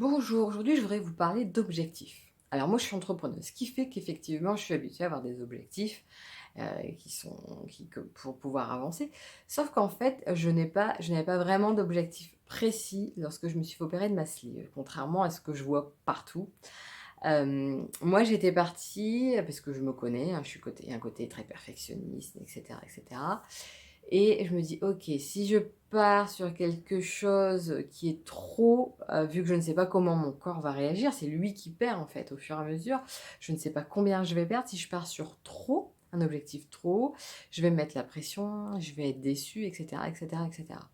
Bonjour, aujourd'hui je voudrais vous parler d'objectifs. Alors moi je suis entrepreneuse, ce qui fait qu'effectivement je suis habituée à avoir des objectifs qui sont pour pouvoir avancer. Sauf qu'en fait je n'avais pas vraiment d'objectif précis lorsque je me suis fait opérer de ma sleeve, contrairement à ce que je vois partout. Moi j'étais partie, parce que je me connais, hein, un côté très perfectionniste, etc., etc. Et je me dis: «OK, si je pars sur quelque chose qui est trop, vu que je ne sais pas comment mon corps va réagir, c'est lui qui perd en fait au fur et à mesure. Je ne sais pas combien je vais perdre. Si je pars sur trop, un objectif trop haut, je vais me mettre la pression, je vais être déçue et cetera et cetera et cetera».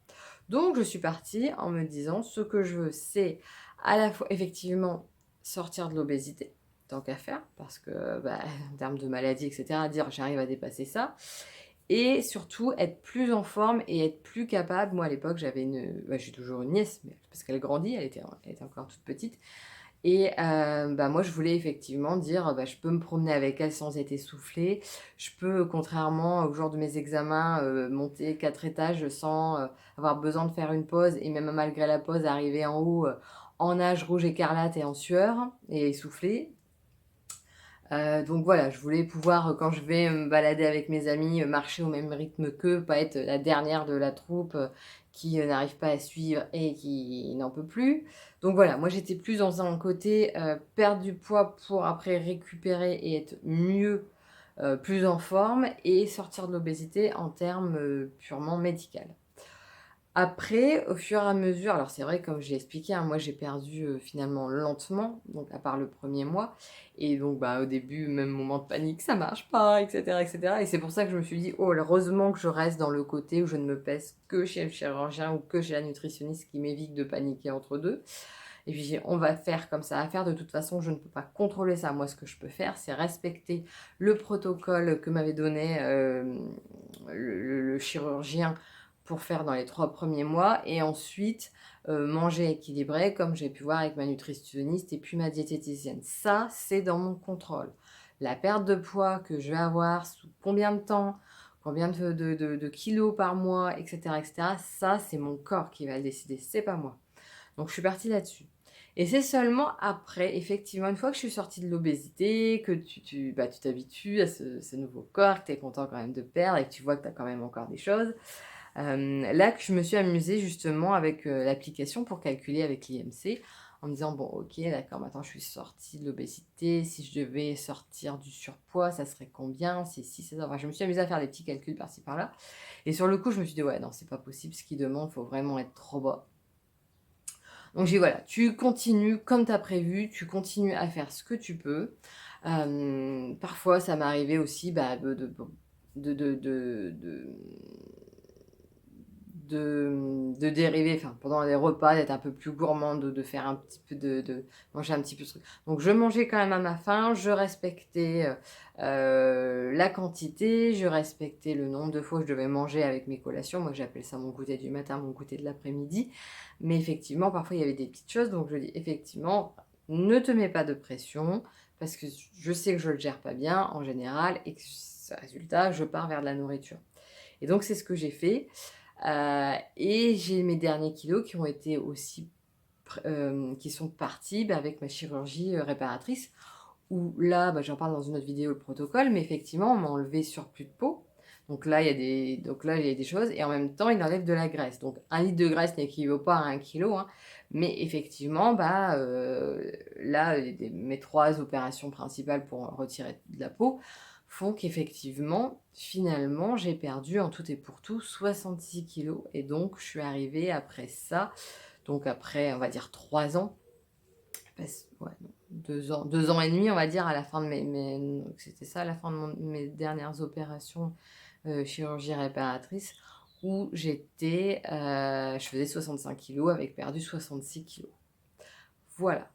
Donc je suis partie en me disant: «Ce que je veux, c'est à la fois effectivement sortir de l'obésité, tant qu'à faire, parce que, bah, en termes de maladie et cetera, dire j'arrive à dépasser ça et surtout être plus en forme et être plus capable». Moi, à l'époque, j'avais j'ai toujours une nièce, mais parce qu'elle grandit, elle était encore toute petite et bah, moi, je voulais effectivement dire, bah, je peux me promener avec elle sans être essoufflée. Je peux, contrairement au jour de mes examens, monter 4 étages sans, avoir besoin de faire une pause et même malgré la pause, arriver en haut, en nage rouge écarlate et en sueur et essoufflée. Donc voilà, je voulais pouvoir, quand je vais me balader avec mes amis, marcher au même rythme qu'eux, pas être la dernière de la troupe, qui, n'arrive pas à suivre et qui n'en peut plus. Donc voilà, moi j'étais plus dans un côté, perdre du poids pour après récupérer et être mieux, plus en forme et sortir de l'obésité en termes, purement médical. Après, au fur et à mesure, alors c'est vrai comme j'ai expliqué, hein, moi j'ai perdu, finalement lentement, donc à part le premier mois et donc bah, au début, même moment de panique, ça marche pas et cetera et c'est pour ça que je me suis dit: «Oh heureusement que je reste dans le côté où je ne me pèse que chez le chirurgien ou que chez la nutritionniste qui m'évite de paniquer entre 2 et puis j'ai on va faire comme ça va faire. De toute façon, je ne peux pas contrôler ça. Moi, ce que je peux faire, c'est respecter le protocole que m'avait donné, le chirurgien pour faire dans les 3 premiers mois et ensuite, manger équilibré comme j'ai pu voir avec ma nutritionniste et puis ma diététicienne. Ça, c'est dans mon contrôle. La perte de poids que je vais avoir, sous combien de temps, combien de kilos par mois et cetera, ça, c'est mon corps qui va le décider, c'est pas moi. Donc je suis partie là-dessus et c'est seulement après, effectivement, une fois que je suis sortie de l'obésité, que tu t'habitues à ce nouveau corps, que tu es content quand même de perdre et que tu vois que tu as quand même encore des choses, là que je me suis amusée justement avec, l'application pour calculer avec l'IMC en me disant: «Bon OK, d'accord, maintenant je suis sortie de l'obésité, si je devais sortir du surpoids, ça serait combien? C'est ci, c'est ça». Enfin, je me suis amusée à faire des petits calculs par-ci par-là et sur le coup, je me suis dit: «Ouais, non, c'est pas possible ce qu'ils demandent, faut vraiment être trop bas». Donc j'ai dit: «Voilà, tu continues comme tu as prévu, tu continues à faire ce que tu peux». Parfois ça m'est arrivé aussi, bah, de dériver, enfin pendant les repas, d'être un peu plus gourmande, de faire un petit peu de manger un petit peu de trucs. Donc je mangeais quand même à ma faim, je respectais, la quantité, je respectais le nombre de fois que je devais manger avec mes collations. Moi j'appelle ça mon goûter du matin, mon goûter de l'après-midi. Mais effectivement, parfois il y avait des petites choses, donc je dis: «Effectivement, ne te mets pas de pression, parce que je sais que je le gère pas bien en général et que résultat, je pars vers de la nourriture». Et donc c'est ce que j'ai fait. Et j'ai mes derniers kilos qui ont été aussi qui sont partis, bah, avec ma chirurgie, réparatrice où là, bah, j'en parle dans une autre vidéo, le protocole, mais effectivement, on m'a enlevé surplus de peau. Donc là, il y a des choses et en même temps, il enlève de la graisse. Donc 1 litre de graisse n'équivaut pas à 1 kilo, hein, mais effectivement, bah, là, mes 3 opérations principales pour retirer de la peau font qu'effectivement, finalement, j'ai perdu en tout et pour tout 66 kilos et donc je suis arrivée après ça, donc après, on va dire 3 ans, ouais, non, 2 ans et demi, on va dire, à la fin de donc c'était ça, à la fin de mes dernières opérations, chirurgie réparatrice, où je faisais 65 kilos avec perdu 66 kilos. Voilà.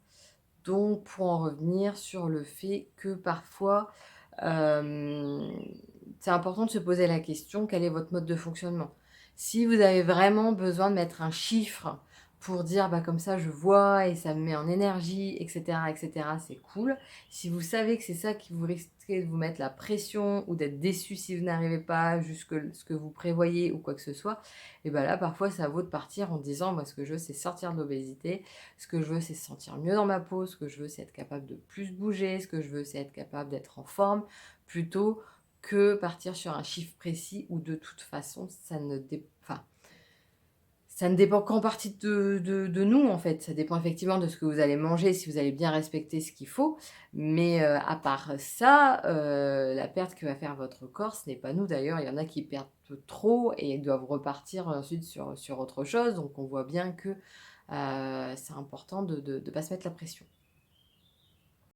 Donc pour en revenir sur le fait que parfois, hem, c'est important de se poser la question: «Quel est votre mode de fonctionnement?» Si vous avez vraiment besoin de mettre un chiffre pour dire: «Bah, comme ça je vois et ça me met en énergie» et cetera, c'est cool. Si vous savez que c'est ça qui vous risquez de vous mettre la pression ou d'être déçu si vous n'arrivez pas jusque ce que vous prévoyez ou quoi que ce soit, et bah, là, parfois, ça vaut de partir en disant: «Moi, ce que je veux, c'est sortir de l'obésité. Ce que je veux, c'est se sentir mieux dans ma peau. Ce que je veux, c'est être capable de plus bouger. Ce que je veux, c'est être capable d'être en forme», plutôt que partir sur un chiffre précis où de toute façon, ça ne dépend qu'en partie de nous, en fait. Ça dépend effectivement de ce que vous allez manger, si vous allez bien respecter ce qu'il faut. Mais, à part ça, la perte que va faire votre corps, ce n'est pas nous. D'ailleurs, il y en a qui perdent trop et doivent repartir ensuite sur autre chose. Donc on voit bien que, c'est important de pas se mettre la pression.